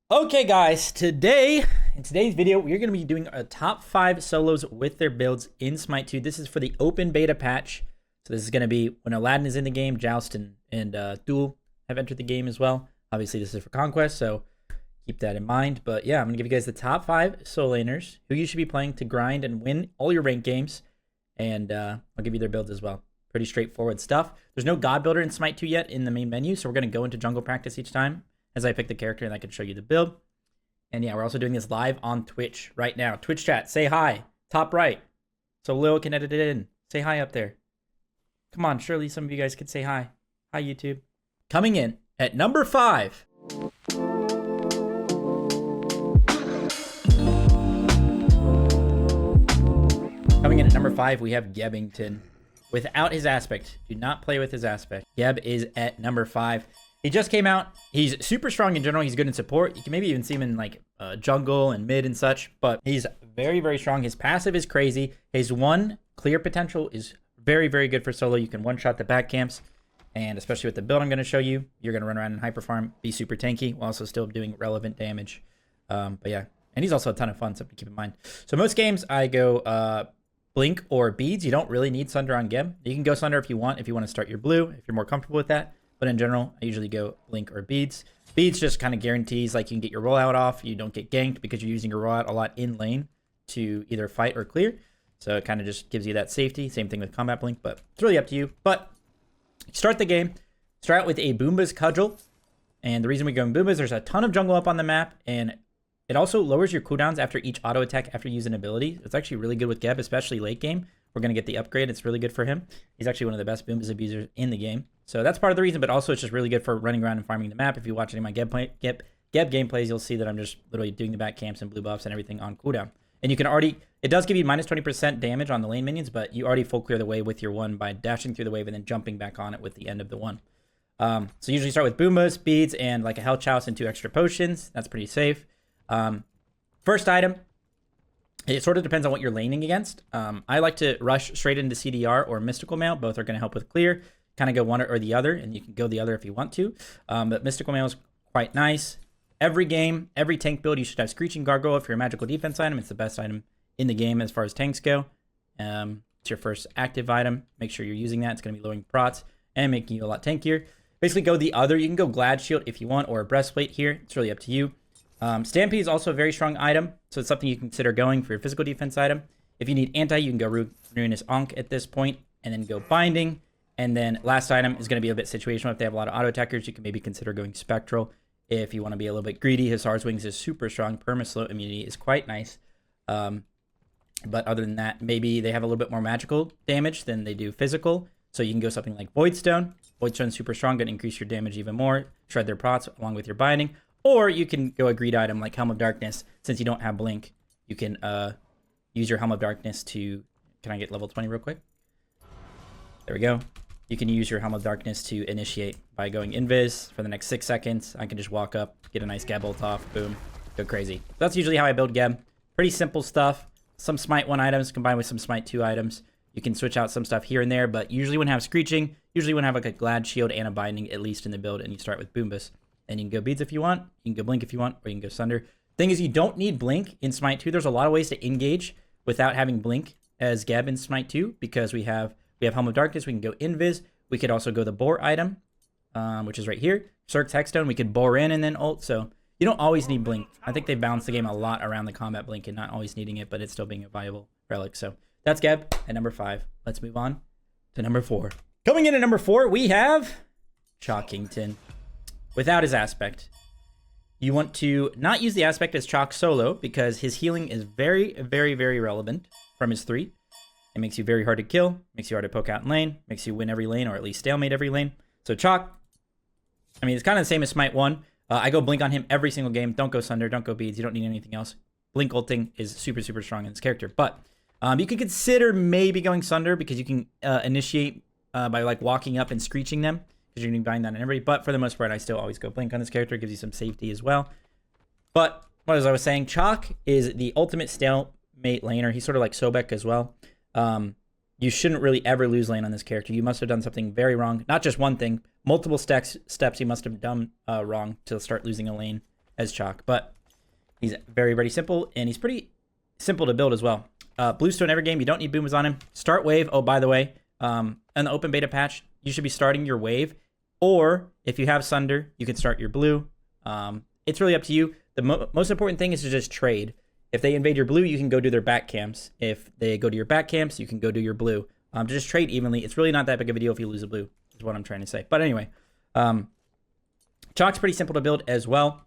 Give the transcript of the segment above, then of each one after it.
Okay, guys, in today's video, we're going to be doing a top 5 solos with their builds in Smite 2. This is for the open beta patch. So this is going to be when Aladdin is in the game, Joust and Duel have entered the game as well. Obviously, this is for Conquest, so keep that in mind. But yeah, I'm going to give you guys the top 5 solo laners who you should be playing to grind and win all your ranked games. And I'll give you their builds as well. Pretty straightforward stuff. There's no God Builder in Smite 2 yet in the main menu, so we're going to go into jungle practice each time as I pick the character, and I can show you the build. And yeah, we're also doing this live on Twitch right now. Twitch chat, say hi. Top right. So Lil can edit it in. Say hi up there. Come on, surely some of you guys could say hi. Hi, YouTube. Coming in at number 5. Coming in at number 5, we have Gebington. Without his aspect. Do not play with his aspect. Geb is at number 5. He just came out. He's super strong in general. He's good in support. You can maybe even see him in like jungle and mid and such, but he's very, very strong. His passive is crazy. His one clear potential is very, very good for solo. You can one-shot the back camps, and especially with the build I'm going to show you, you're going to run around and hyper farm, be super tanky, while also still doing relevant damage. But yeah, and he's also a ton of fun, something to keep in mind. So most games I go Blink or Beads. You don't really need Sunder on Geb. You can go Sunder if you want to start your blue, if you're more comfortable with that. But in general, I usually go Blink or Beads. Beads just kind of guarantees like you can get your rollout off. You don't get ganked because you're using your rollout a lot in lane to either fight or clear. So it kind of just gives you that safety. Same thing with Combat Blink, but it's really up to you. But start the game. Start out with a Boomba's Cudgel. And the reason we go in Boomba's, there's a ton of jungle up on the map. And it also lowers your cooldowns after each auto attack after you use an ability. It's actually really good with Geb, especially late game. We're going to get the upgrade. It's really good for him. He's actually one of the best Boomba's abusers in the game. So that's part of the reason, but also it's just really good for running around and farming the map. If you watch any of my Geb gameplays, you'll see that I'm just literally doing the back camps and blue buffs and everything on cooldown. And you can already, it does give you minus 20% damage on the lane minions, but you already full clear the wave with your one by dashing through the wave and then jumping back on it with the end of the one. So usually start with Boombas, Beads, and like a Hell Chouse and 2 extra potions. That's pretty safe. First item, it sort of depends on what you're laning against. I like to rush straight into CDR or Mystical Mail. Both are going to help with clear. Kind of go one or the other, and you can go the other if you want to. But Mystical Mail is quite nice. Every game, every tank build, you should have Screeching Gargoyle if you're a magical defense item. It's the best item in the game as far as tanks go. It's your first active item. Make sure you're using that. It's going to be lowering prots and making you a lot tankier. Basically, go the other. You can go Glad Shield if you want, or a Breastplate here. It's really up to you. Stampede is also a very strong item, so it's something you consider going for your physical defense item. If you need anti, you can go Ruinous Ankh at this point, and then go Binding. And then last item is going to be a bit situational. If they have a lot of auto attackers, you can maybe consider going Spectral. If you want to be a little bit greedy, Hussar's Wings is super strong. Perma-slow immunity is quite nice. But other than that, maybe they have a little bit more magical damage than they do physical. So you can go something like Voidstone. Voidstone's super strong, going to increase your damage even more. Shred their prots along with your binding. Or you can go a greed item like Helm of Darkness. Since you don't have Blink, you can use your Helm of Darkness to... Can I get level 20 real quick? There we go. You can use your Helm of Darkness to initiate by going Invis for the next 6 seconds. I can just walk up, get a nice Geb ult off, boom, go crazy. That's usually how I build Geb. Pretty simple stuff. Some Smite 1 items combined with some Smite 2 items. You can switch out some stuff here and there, but usually when I have Screeching, usually when I have like a Glad Shield and a Binding, at least in the build, and you start with Boombas. And you can go Beads if you want, you can go Blink if you want, or you can go Sunder. Thing is, you don't need Blink in Smite 2. There's a lot of ways to engage without having Blink as Geb in Smite 2, because we have Helm of Darkness, we can go Invis. We could also go the Bore item, which is right here. Cirque's Hexstone, we could Bore in and then ult. So you don't always need Blink. I think they balanced the game a lot around the Combat Blink and not always needing it, but it's still being a viable relic. So that's Geb at number 5. Let's move on to number 4. Coming in at number 4, we have Chaac. Without his aspect. You want to not use the aspect as Chaac solo because his healing is very, very, very relevant from his 3. It makes you very hard to kill, makes you hard to poke out in lane, makes you win every lane or at least stalemate every lane. So Chaac, I mean, it's kind of the same as Smite 1. I go Blink on him every single game. Don't go Sunder, don't go Beads. You don't need anything else. Blink ulting is super, super strong in this character. But you could consider maybe going Sunder because you can initiate by like walking up and screeching them because you're going to be buying that on everybody. But for the most part, I still always go Blink on this character. It gives you some safety as well. But as I was saying, Chaac is the ultimate stalemate laner. He's sort of like Sobek as well. You shouldn't really ever lose lane on this character. You must have done something very wrong. Not just one thing, multiple steps you must have done wrong to start losing a lane as Chaac, but he's very, very simple, and he's pretty simple to build as well. Bluestone every game. You don't need booms on him. Start wave. Oh, by the way, in the open beta patch, you should be starting your wave, or if you have Sunder, you can start your blue. It's really up to you. The most important thing is to just trade. If they invade your blue, you can go do their back camps. If they go to your back camps, you can go do your blue. Just trade evenly. It's really not that big of a deal if you lose a blue, is what I'm trying to say. But anyway, Chaac's pretty simple to build as well.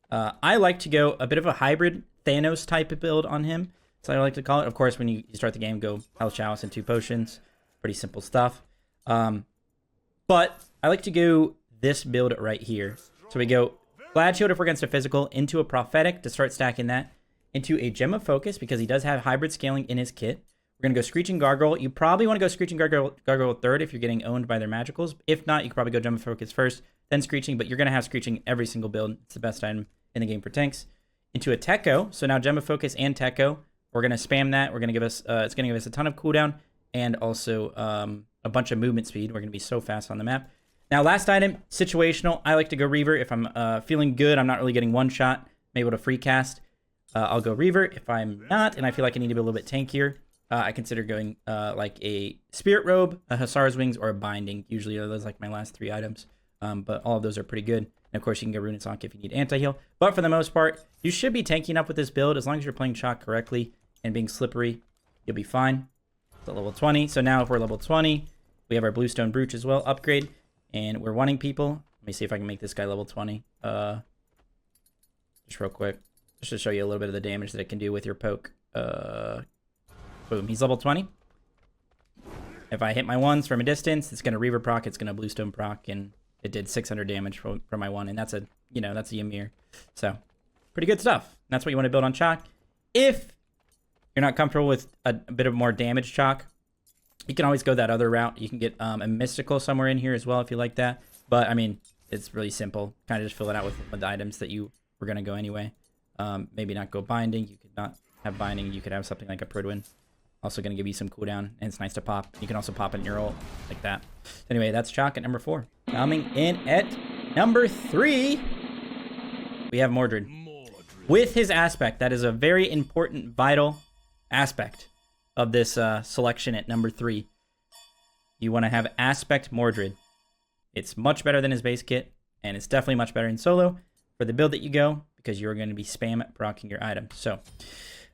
I like to go a bit of a hybrid Thanos type of build on him. So I like to call it. Of course, when you start the game, go Health Chalice and 2 potions. Pretty simple stuff. But I like to go this build right here. So we go Glad Shield if we're against a physical, into a Prophetic to start stacking that, into a Gem of Focus because he does have hybrid scaling in his kit. We're going to go Screeching Gargoyle. You probably want to go Screeching Gargoyle third if you're getting owned by their magicals. If not, you could probably go Gem of Focus first, then Screeching, but you're going to have Screeching every single build. It's the best item in the game for tanks. Into a Tekko. So now Gem of Focus and Tekko. We're going to spam that. We're going to give us, it's going to give us a ton of cooldown and also a bunch of movement speed. We're going to be so fast on the map. Now, last item, situational. I like to go Reaver. If I'm feeling good, I'm not really getting one shot, I'm able to free cast, I'll go Reaver. If I'm not, and I feel like I need to be a little bit tankier, I consider going like a Spirit Robe, a Hussar's Wings, or a Binding. Usually are those like my last 3 items, but all of those are pretty good. And of course, you can go Rune Sonk if you need anti-heal. But for the most part, you should be tanking up with this build. As long as you're playing Chaac correctly and being slippery, you'll be fine. It's at level 20. So now if we're level 20, we have our Bluestone Brooch as well, upgrade. And we're wanting people. Let me see if I can make this guy level 20. Just real quick. Just to show you a little bit of the damage that it can do with your poke. Boom. He's level 20. If I hit my ones from a distance, it's going to Reaver proc, it's going to Bluestone proc, and it did 600 damage from my one. And that's a, you know, that's a Ymir. So, pretty good stuff. That's what you want to build on Chaac. If you're not comfortable with a bit of more damage Chaac, you can always go that other route. You can get a Mystical somewhere in here as well if you like that. But, I mean, it's really simple. Kind of just fill it out with the items that you were going to go anyway. Maybe not go Binding. You could not have Binding. You could have something like a Pridwin. Also going to give you some cooldown, and it's nice to pop. You can also pop in your ult like that. Anyway, that's Chaac at number 4. Coming in at number 3, we have Mordred. With his aspect, that is a very important, vital aspect of this selection at number 3. You want to have Aspect Mordred. It's much better than his base kit, and it's definitely much better in solo for the build that you go, because you're going to be spam proccing your items. So,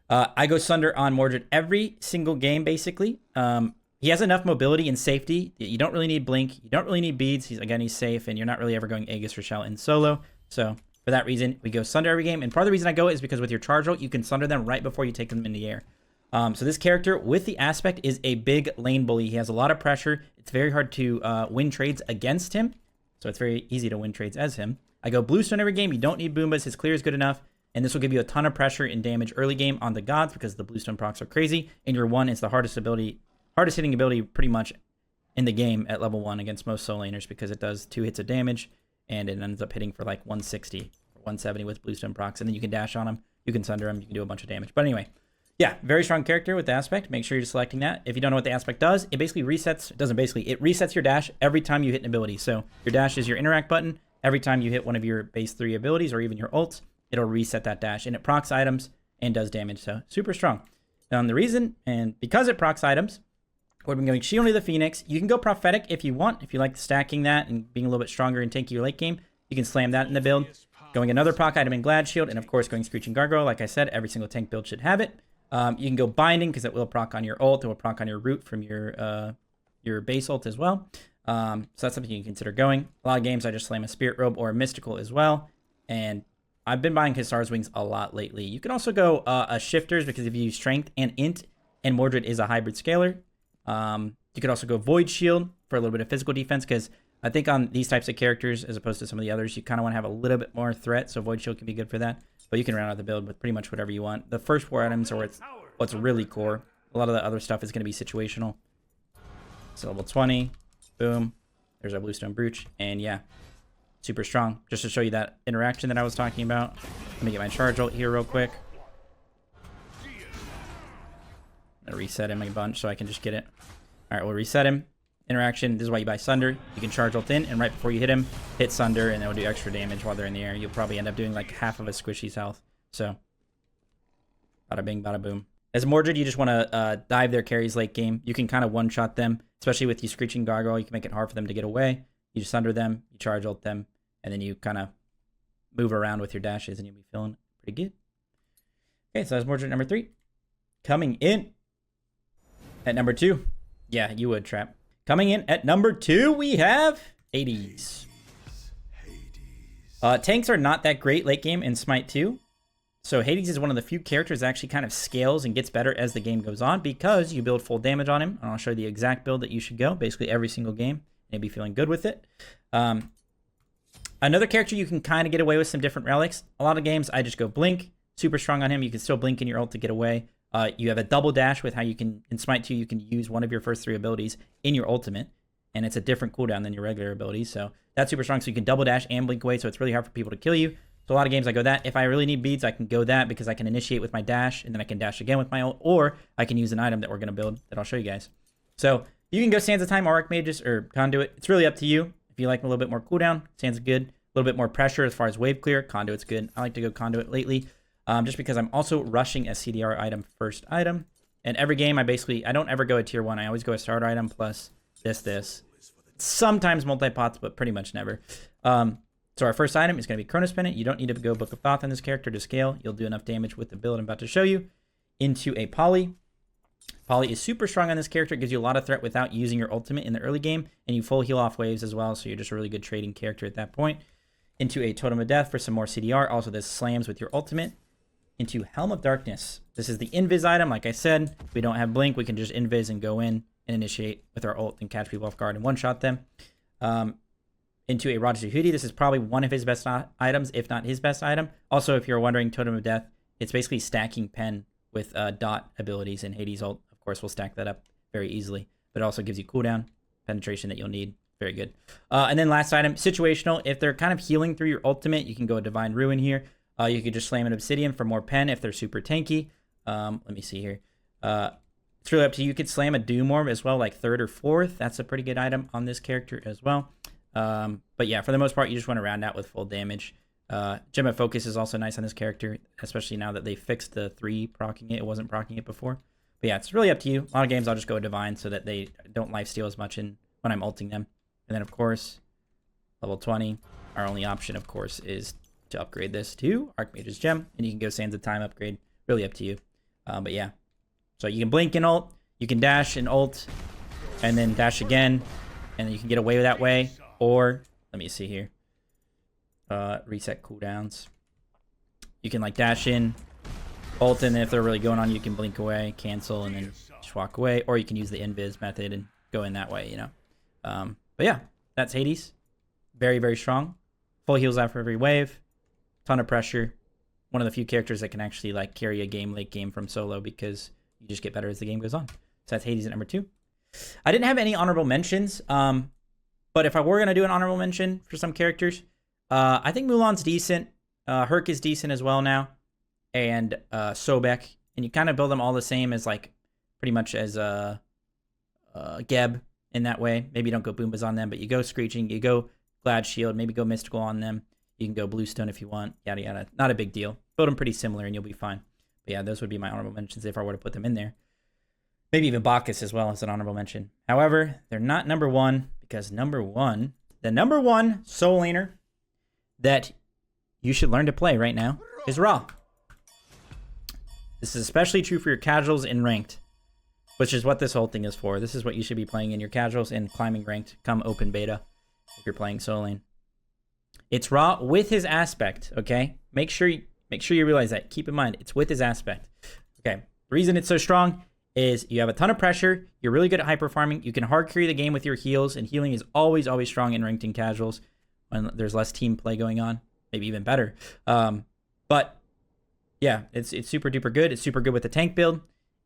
I go Sunder on Mordred every single game, basically. He has enough mobility and safety. You don't really need Blink. You don't really need beads. He's safe, and you're not really ever going Aegis Rochelle in solo. So, for that reason, we go Sunder every game. And part of the reason I go is because with your charge ult, you can Sunder them right before you take them in the air. So this character with the aspect is a big lane bully. He has a lot of pressure. It's very hard to win trades against him. So it's very easy to win trades as him. I go Bluestone every game. You don't need Boombas. His clear is good enough. And this will give you a ton of pressure and damage early game on the gods because the Bluestone procs are crazy. And your 1 is the hardest hitting ability pretty much in the game at level 1 against most solo laners because it does 2 hits of damage. And it ends up hitting for like 160 or 170 with Bluestone procs. And then you can dash on him. You can Sunder him. You can do a bunch of damage. But anyway. Yeah, very strong character with the aspect. Make sure you're selecting that. If you don't know what the aspect does, it basically resets. It resets your dash every time you hit an ability. So your dash is your interact button. Every time you hit one of your base 3 abilities or even your ults, it'll reset that dash. And it procs items and does damage. So super strong. The reason, and because it procs items, we're going Shield of the Phoenix. You can go Prophetic if you want. If you like stacking that and being a little bit stronger and tanky your late game, you can slam that in the build. Going another proc item in Glad Shield. And of course going Screeching Gargoyle. Like I said, every single tank build should have it. You can go Binding because it will proc on your ult. It will proc on your root from your base ult as well. So that's something you can consider going. A lot of games I just slam a Spirit Robe or a Mystical as well. And I've been buying Hussar's Wings a lot lately. You can also go a Shifters because if you use Strength and Int, and Mordred is a hybrid scaler. You could also go Void Shield for a little bit of physical defense because I think on these types of characters, as opposed to some of the others, you kind of want to have a little bit more threat. So Void Shield can be good for that. But you can round out the build with pretty much whatever you want. The first 4 items are what's really core. A lot of the other stuff is going to be situational. So level 20. Boom. There's our Bluestone Brooch. And yeah, super strong. Just to show you that interaction that I was talking about. Let me get my charge ult here real quick. I'm going to reset him a bunch so I can just get it. All right, we'll reset him. interaction. This is why you buy Sunder. You can charge ult in, and right before you hit him, hit Sunder, and it'll do extra damage while they're in the air. You'll probably end up doing like half of a Squishy's health. So, bada bing, bada boom. As Mordred, you just want to dive their carries late game. You can kind of one-shot them, especially with you Screeching Gargoyle. You can make it hard for them to get away. You just Sunder them, you charge ult them, and then you kind of move around with your dashes, and you'll be feeling pretty good. Okay, so that's Mordred number 3. Coming in at number 2. Yeah, you would, Trap. Coming in at number 2, we have Hades. Tanks are not that great late game in Smite 2. So Hades is one of the few characters that actually kind of scales and gets better as the game goes on because you build full damage on him. And I'll show you the exact build that you should go basically every single game and be feeling good with it. Another character you can kind of get away with some different relics. A lot of games I just go Blink. Super strong on him. You can still Blink in your ult to get away. You have a double dash with how you can, in Smite 2, you can use one of your first 3 abilities in your ultimate. And it's a different cooldown than your regular abilities. So that's super strong. So you can double dash and Blink away. So it's really hard for people to kill you. So a lot of games I go that. If I really need beads, I can go that because I can initiate with my dash and then I can dash again with my ult, or I can use an item that we're going to build that I'll show you guys. So you can go Sands of Time or Archmages or Conduit. It's really up to you. If you like a little bit more cooldown, Sands is good. A little bit more pressure as far as wave clear, Conduit's good. I like to go Conduit lately just because I'm also rushing a CDR item first item. And every game I don't ever go a tier 1. I always go a starter item plus this. Sometimes multi-pots, but pretty much never. So our first item is going to be Chronos Pendant. You don't need to go Book of Thoth on this character to scale. You'll do enough damage with the build I'm about to show you. Into a Poly. Poly is super strong on this character. It gives you a lot of threat without using your ultimate in the early game. And you full heal off waves as well, so you're just a really good trading character at that point. Into a Totem of Death for some more CDR. Also, this slams with your ultimate. Into Helm of Darkness. This is the Invis item. Like I said, if we don't have Blink, we can just Invis and go in and initiate with our ult and catch people off guard and one-shot them. Into a Roger Hoodie. This is probably one of his best items, if not his best item. Also, if you're wondering, Totem of Death, it's basically stacking pen with dot abilities, and Hades ult, of course, will stack that up very easily. But it also gives you cooldown, penetration that you'll need. Very good. And then last item, Situational. If they're kind of healing through your ultimate, you can go Divine Ruin here. You could just slam an Obsidian for more pen if they're super tanky. Let me see here. It's really up to you. You could slam a Doom Orb as well, like 3rd or 4th. That's a pretty good item on this character as well. But yeah, for the most part, you just want to round out with full damage. Gem of Focus is also nice on this character, especially now that they fixed the 3 proccing it. It wasn't proccing it before. But yeah, it's really up to you. A lot of games I'll just go Divine so that they don't lifesteal as much when I'm ulting them. And then, of course, level 20. Our only option, of course, is to upgrade this to Archmage's Gem. And you can go Sands of Time upgrade. Really up to you. But yeah. So you can Blink and ult. You can dash and ult. And then dash again. And then you can get away that way. Or, let me see here. Reset cooldowns. You can like dash in, ult, and if they're really going on, you can blink away, cancel, and then just walk away. Or you can use the invis method and go in that way, you know. But yeah, that's Hades. Very, very strong. Full heals after every wave. Ton of pressure. One of the few characters that can actually like carry a game late game from solo because you just get better as the game goes on. So that's Hades at number 2. I didn't have any honorable mentions. But if I were going to do an honorable mention for some characters, I think Mulan's decent. Herc is decent as well now. And Sobek. And you kind of build them all the same as like pretty much as Geb in that way. Maybe you don't go Boombas on them, but you go Screeching, you go Glad Shield, maybe go Mystical on them. You can go Bluestone if you want, yada yada. Not a big deal. Build them pretty similar and you'll be fine. But yeah, those would be my honorable mentions if I were to put them in there. Maybe even Bacchus as well as an honorable mention. However, they're not number 1 because the number 1 soul laner that you should learn to play right now is Ra. This is especially true for your casuals in ranked, which is what this whole thing is for. This is what you should be playing in your casuals and climbing ranked come open beta if you're playing soul lane. It's Ra with his aspect, okay? Make sure you realize that. Keep in mind, it's with his aspect. Okay, the reason it's so strong is you have a ton of pressure, you're really good at hyper farming, you can hard carry the game with your heals, and healing is always strong in ranked and casuals when there's less team play going on, maybe even better. But yeah, it's super duper good. It's super good with the tank build,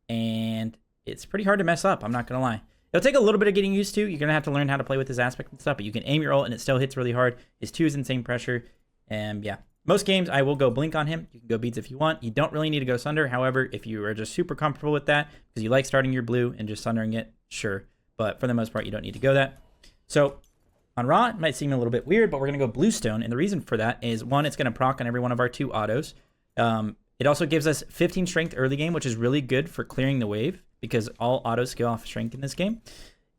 and it's pretty hard to mess up, I'm not gonna lie. It'll take a little bit of getting used to. You're gonna have to learn how to play with this aspect and stuff, but you can aim your ult and it still hits really hard. His 2 is insane pressure, and yeah. Most games, I will go Blink on him. You can go Beads if you want. You don't really need to go Sunder. However, if you are just super comfortable with that, because you like starting your blue and just Sundering it, sure. but for the most part, you don't need to go that. So on Ra, it might seem a little bit weird, but we're going to go Bluestone. And the reason for that is, one, it's going to proc on every one of our 2 autos. It also gives us 15 strength early game, which is really good for clearing the wave because all autos go off strength in this game.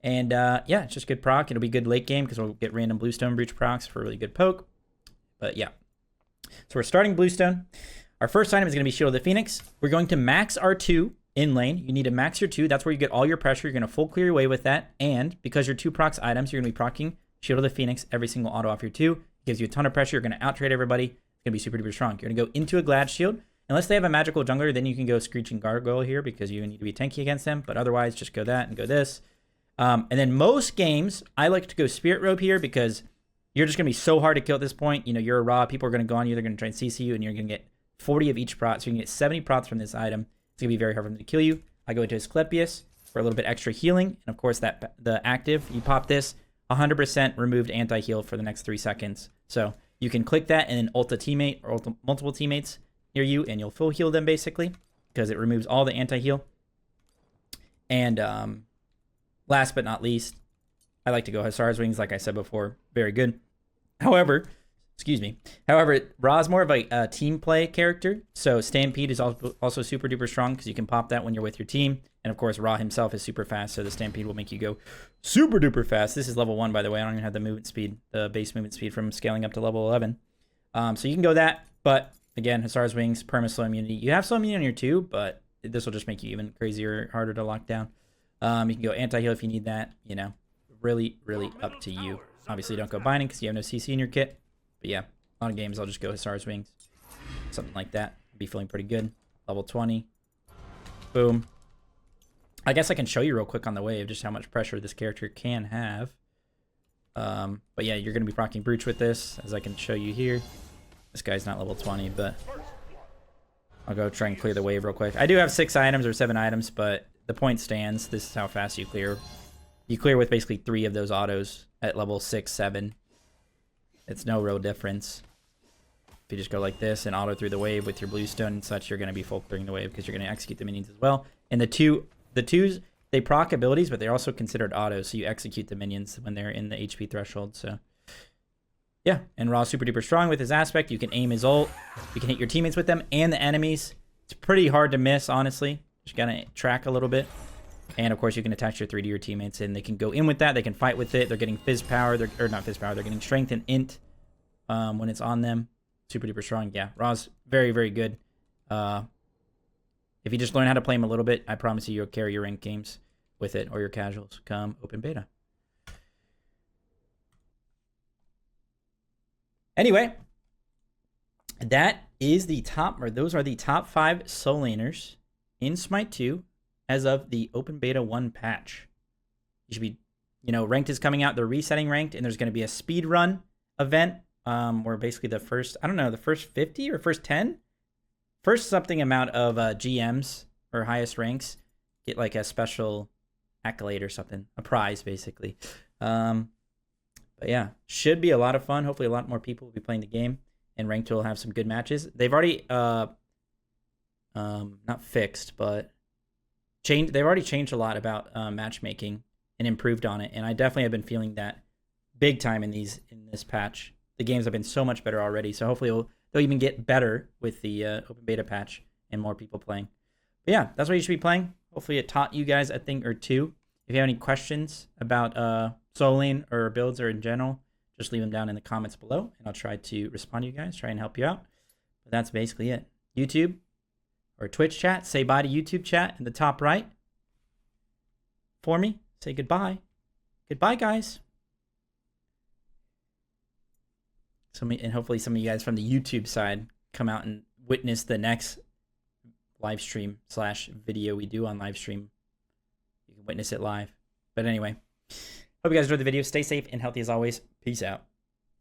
And yeah, it's just good proc. It'll be good late game because we'll get random Bluestone Breach procs for really good poke. But yeah. So we're starting Bluestone. Our first item is going to be Shield of the Phoenix. We're going to max our 2 in lane. You need to max your 2. That's where you get all your pressure. You're going to full clear your way with that. And because your 2 procs items, you're going to be procking Shield of the Phoenix every single auto off your 2. It gives you a ton of pressure. You're going to out-trade everybody. It's going to be super duper strong. You're going to go into a Glad Shield. Unless they have a magical jungler, then you can go Screeching Gargoyle here because you need to be tanky against them. But otherwise, just go that and go this. And then most games, I like to go Spirit Robe here because you're just going to be so hard to kill at this point. You know, you're a Ra. People are going to go on you. They're going to try and CC you, and you're going to get 40 of each prot. So you can get 70 prots from this item. It's going to be very hard for them to kill you. I go into Asclepius for a little bit extra healing. And of course, that the active, you pop this, 100% removed anti-heal for the next 3 seconds. So you can click that and then ult a teammate or ult multiple teammates near you, and you'll full heal them basically because it removes all the anti-heal. And last but not least, I like to go Hussar's Wings, like I said before. Very good. However, Ra's more of a team play character, so Stampede is also super duper strong because you can pop that when you're with your team. And of course, Ra himself is super fast, so the Stampede will make you go super duper fast. This is level 1, by the way. I don't even have the movement speed, the base movement speed from scaling up to level 11. So you can go that, but again, Hussar's Wings, perma slow immunity. You have slow immunity on your 2, but this will just make you even crazier, harder to lock down. You can go anti-heal if you need that, you know. Really, really up to you. Obviously, don't go binding because you have no CC in your kit. But yeah, a lot of games I'll just go Hussar's Wings. Something like that. Be feeling pretty good. Level 20. Boom. I guess I can show you real quick on the wave just how much pressure this character can have. But yeah, you're going to be proccing Brooch with this, as I can show you here. This guy's not level 20, but I'll go try and clear the wave real quick. I do have 6 items or 7 items, but the point stands. This is how fast you clear. You clear with basically 3 of those autos at level 6, 7. It's no real difference. If you just go like this and auto through the wave with your Bluestone and such, you're going to be full clearing the wave because you're going to execute the minions as well. And the twos, they proc abilities, but they're also considered autos, so you execute the minions when they're in the HP threshold. So yeah, and Ra's super duper strong with his aspect. You can aim his ult. You can hit your teammates with them and the enemies. It's pretty hard to miss, honestly. Just gotta track a little bit. And of course, you can attach your 3 to your teammates, and they can go in with that. They can fight with it. They're getting Fizz power. Or not Fizz power. They're getting Strength and Int when it's on them. Super duper strong. Yeah, Ra's very, very good. If you just learn how to play him a little bit, I promise you'll carry your ranked games with it, or your casuals come open beta. Anyway, that is the top, or those are the top 5 soul laners in Smite 2 as of the open beta 1 patch. You should be, you know, ranked is coming out. They're resetting ranked, and there's going to be a speed run event where basically the first, I don't know, the first 50 or first 10? First something amount of GMs or highest ranks get like a special accolade or something, a prize basically. But yeah, should be a lot of fun. Hopefully a lot more people will be playing the game, and ranked will have some good matches. They've already not fixed, but they've already changed a lot about matchmaking and improved on it, and I definitely have been feeling that big time in this patch. The games have been so much better already, so hopefully they'll even get better with the open beta patch and more people playing. But yeah, that's what you should be playing. Hopefully it taught you guys a thing or two. If you have any questions about soul lane or builds or in general, just leave them down in the comments below, and I'll try to respond to you guys, try and help you out. But that's basically it. YouTube or Twitch chat, say bye to YouTube chat in the top right for me. Say goodbye. Goodbye, guys. And hopefully some of you guys from the YouTube side come out and witness the next live stream / video we do on live stream. You can witness it live. But anyway, hope you guys enjoyed the video. Stay safe and healthy as always. Peace out.